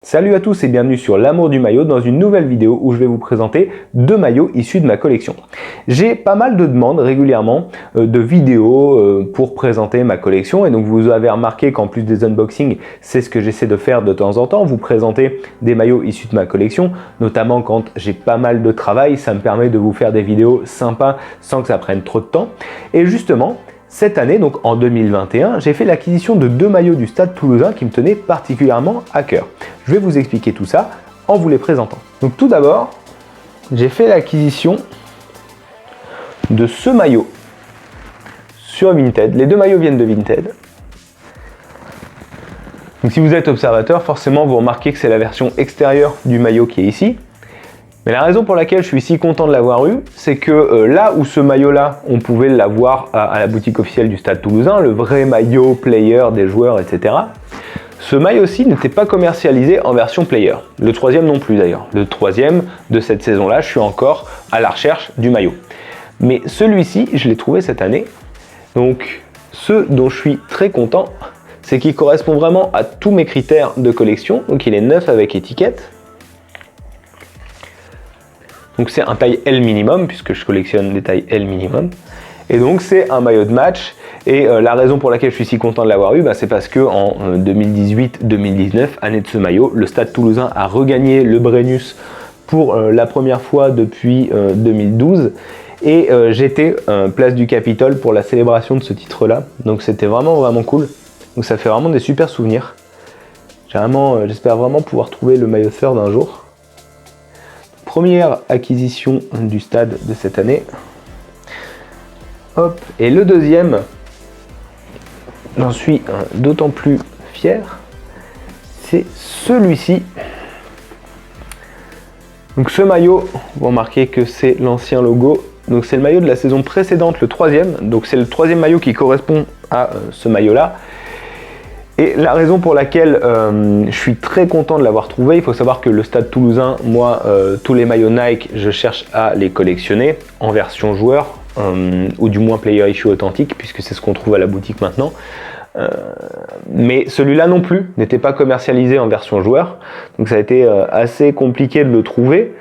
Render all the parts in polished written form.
Salut à tous et bienvenue sur l'amour du maillot dans une nouvelle vidéo où je vais vous présenter deux maillots issus de ma collection. J'ai pas mal de demandes régulièrement de vidéos pour présenter ma collection et donc vous avez remarqué qu'en plus des unboxings, c'est ce que j'essaie de faire de temps en temps, vous présenter des maillots issus de ma collection, notamment quand j'ai pas mal de travail, ça me permet de vous faire des vidéos sympas sans que ça prenne trop de temps. Et justement, cette année, donc en 2021, j'ai fait l'acquisition de deux maillots du Stade Toulousain qui me tenaient particulièrement à cœur. Je vais vous expliquer tout ça en vous les présentant. Donc tout d'abord, j'ai fait l'acquisition de ce maillot sur Vinted. Les deux maillots viennent de Vinted. Donc si vous êtes observateur, forcément vous remarquez que c'est la version extérieure du maillot qui est ici. Mais la raison pour laquelle je suis si content de l'avoir eu, c'est que là où ce maillot-là, on pouvait l'avoir à la boutique officielle du Stade Toulousain, le vrai maillot player des joueurs, etc. Ce maillot-ci n'était pas commercialisé en version player. Le troisième non plus d'ailleurs. Le troisième de cette saison-là, je suis encore à la recherche du maillot. Mais celui-ci, je l'ai trouvé cette année. Donc, ce dont je suis très content, c'est qu'il correspond vraiment à tous mes critères de collection. Donc, il est neuf avec étiquette. Donc c'est un taille L minimum, puisque je collectionne des tailles L minimum. Et donc c'est un maillot de match. Et la raison pour laquelle je suis si content de l'avoir eu, c'est parce que en 2018-2019, année de ce maillot, le Stade Toulousain a regagné le Brennus pour la première fois depuis 2012. Et j'étais place du Capitole pour la célébration de ce titre-là. Donc c'était vraiment cool. Donc ça fait vraiment des super souvenirs. J'espère vraiment pouvoir trouver le maillot third un jour. Première acquisition du stade de cette année. Hop. Et le deuxième, j'en suis d'autant plus fier, c'est celui-ci. Donc ce maillot, vous remarquez que c'est l'ancien logo. Donc c'est le maillot de la saison précédente, le troisième. Donc c'est le troisième maillot qui correspond à ce maillot-là. Et la raison pour laquelle je suis très content de l'avoir trouvé, il faut savoir que le Stade Toulousain, moi, tous les maillots Nike, je cherche à les collectionner en version joueur, ou du moins player issue authentique, puisque c'est ce qu'on trouve à la boutique maintenant. Mais celui-là non plus n'était pas commercialisé en version joueur, donc ça a été assez compliqué de le trouver.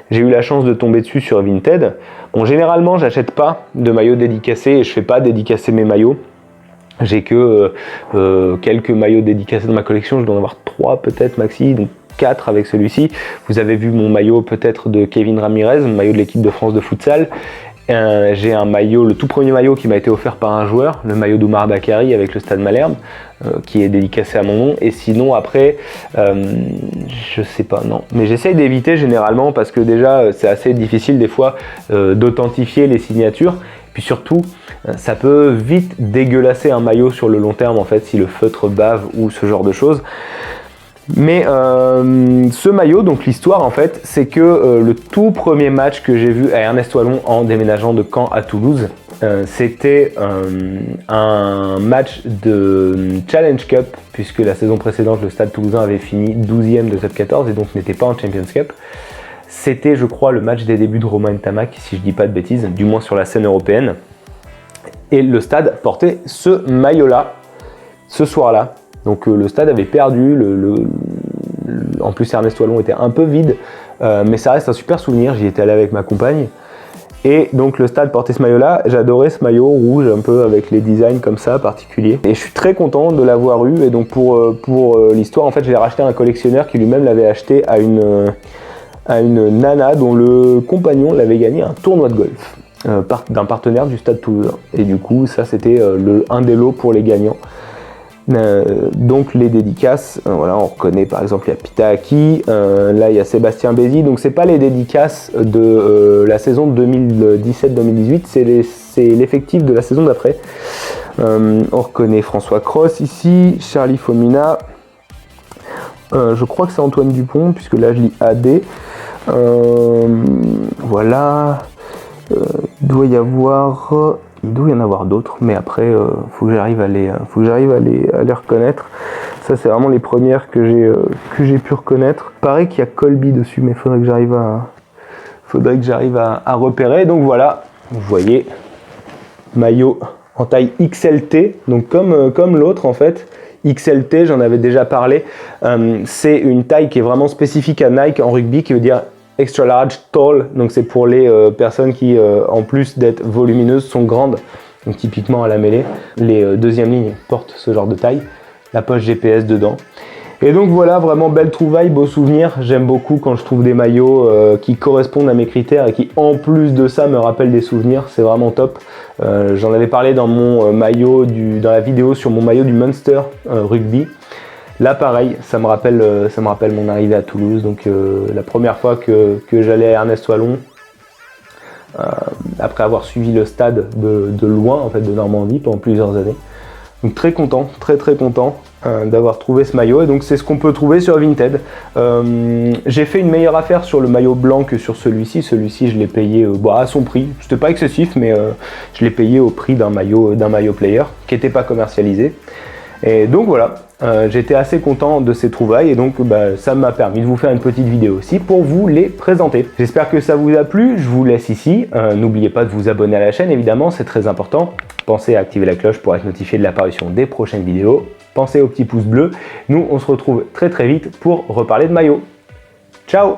J'ai eu la chance de tomber dessus sur Vinted. Bon, généralement, j'achète pas de maillots dédicacés et je fais pas dédicacer mes maillots. J'ai que quelques maillots dédicacés dans ma collection, je dois en avoir 3 peut-être maxi, donc 4 avec celui-ci. Vous avez vu mon maillot peut-être de Kevin Ramirez, mon maillot de l'équipe de France de futsal. J'ai un maillot, le tout premier maillot qui m'a été offert par un joueur, le maillot d'Oumar Bakary avec le Stade Malherbe, qui est dédicacé à mon nom. Et sinon après, je sais pas, non. Mais j'essaye d'éviter généralement parce que déjà c'est assez difficile des fois d'authentifier les signatures. Puis surtout, ça peut vite dégueulasser un maillot sur le long terme en fait si le feutre bave ou ce genre de choses. Mais ce maillot, donc l'histoire en fait, c'est que le tout premier match que j'ai vu à Ernest Wallon en déménageant de Caen à Toulouse, c'était un match de Challenge Cup, puisque la saison précédente, le Stade Toulousain avait fini 12e de top 14 et donc n'était pas en Champions Cup. C'était, je crois, le match des débuts de Romain Ntamak, si je dis pas de bêtises, du moins sur la scène européenne. Et le stade portait ce maillot-là, ce soir-là. Donc le stade avait perdu, en plus Ernest Wallon était un peu vide, mais ça reste un super souvenir, j'y étais allé avec ma compagne. Et donc le stade portait ce maillot-là, j'adorais ce maillot rouge, un peu avec les designs comme ça, particuliers. Et je suis très content de l'avoir eu, et donc pour l'histoire, en fait, je l'ai racheté à un collectionneur qui lui-même l'avait acheté à une nana dont le compagnon l'avait gagné un tournoi de golf d'un partenaire du Stade Toulousain. Et du coup, ça c'était un des lots pour les gagnants. Donc les dédicaces, voilà, on reconnaît par exemple il y a Pitaki, là il y a Sébastien Bézi, donc c'est pas les dédicaces de la saison 2017-2018, c'est l'effectif de la saison d'après. On reconnaît François Cross ici, Charlie Fomina, je crois que c'est Antoine Dupont, puisque là je lis AD. Voilà, il doit y en avoir d'autres, mais après faut que j'arrive à les reconnaître. Ça c'est vraiment les premières que j'ai pu reconnaître. Pareil qu'il y a Colby dessus, mais faudrait que j'arrive à repérer. Donc voilà, vous voyez, maillot en taille XLT, donc comme l'autre en fait. XLT, j'en avais déjà parlé. C'est une taille qui est vraiment spécifique à Nike en rugby, qui veut dire extra large tall. Donc c'est pour les personnes qui, en plus d'être volumineuses, sont grandes. Donc typiquement à la mêlée, les deuxièmes lignes portent ce genre de taille. La poche GPS dedans. Et donc voilà, vraiment belle trouvaille, beau souvenir. J'aime beaucoup quand je trouve des maillots qui correspondent à mes critères et qui en plus de ça me rappellent des souvenirs, c'est vraiment top. J'en avais parlé dans mon maillot, dans la vidéo sur mon maillot du Munster rugby. Là pareil, ça me rappelle mon arrivée à Toulouse, donc la première fois que j'allais à Ernest Wallon, après avoir suivi le stade de loin, en fait, de Normandie pendant plusieurs années. Donc très content, très content d'avoir trouvé ce maillot, et donc c'est ce qu'on peut trouver sur Vinted. J'ai fait une meilleure affaire sur le maillot blanc que sur celui-ci. Celui-ci, je l'ai payé à son prix. C'était pas excessif, mais je l'ai payé au prix d'un maillot player qui n'était pas commercialisé. Et donc voilà, j'étais assez content de ces trouvailles, et donc ça m'a permis de vous faire une petite vidéo aussi pour vous les présenter. J'espère que ça vous a plu, je vous laisse ici. N'oubliez pas de vous abonner à la chaîne, évidemment, c'est très important. Pensez à activer la cloche pour être notifié de l'apparition des prochaines vidéos. Pensez au petit pouce bleu. Nous, on se retrouve très vite pour reparler de maillot. Ciao!